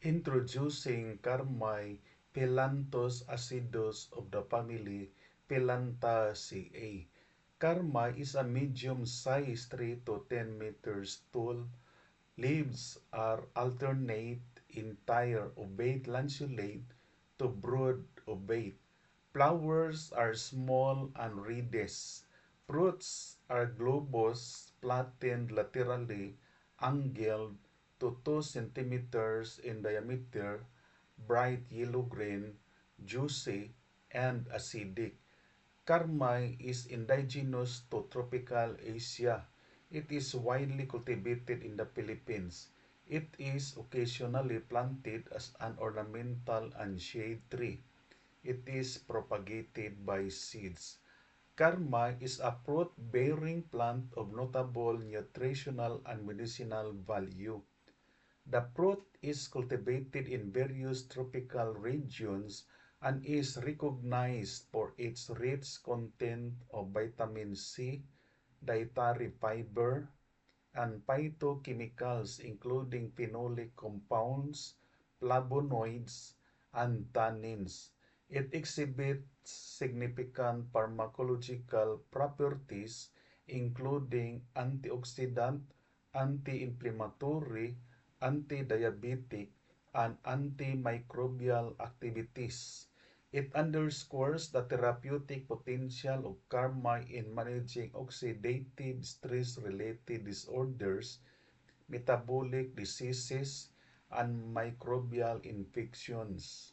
Introducing Carmi Phyllanthus acidus of the family Phyllantaceae. Carmi is a medium-sized 3 to 10 meters tall. Leaves are alternate, entire, ovate, lanceolate to broad ovate. Flowers are small and reddish. Fruits are globose, flattened laterally, angled to 2 centimeters in diameter, bright yellow-green, juicy, and acidic. Karmay is indigenous to tropical Asia. It is widely cultivated in the Philippines. It is occasionally planted as an ornamental and shade tree. It is propagated by seeds. Karma is a fruit-bearing plant of notable nutritional and medicinal value. The fruit is cultivated in various tropical regions and is recognized for its rich content of vitamin C, dietary fiber, and phytochemicals including phenolic compounds, flavonoids, and tannins. It exhibits significant pharmacological properties including antioxidant, anti-inflammatory, anti-diabetic, and antimicrobial activities. It underscores the therapeutic potential of karma in managing oxidative stress-related disorders, metabolic diseases, and microbial infections.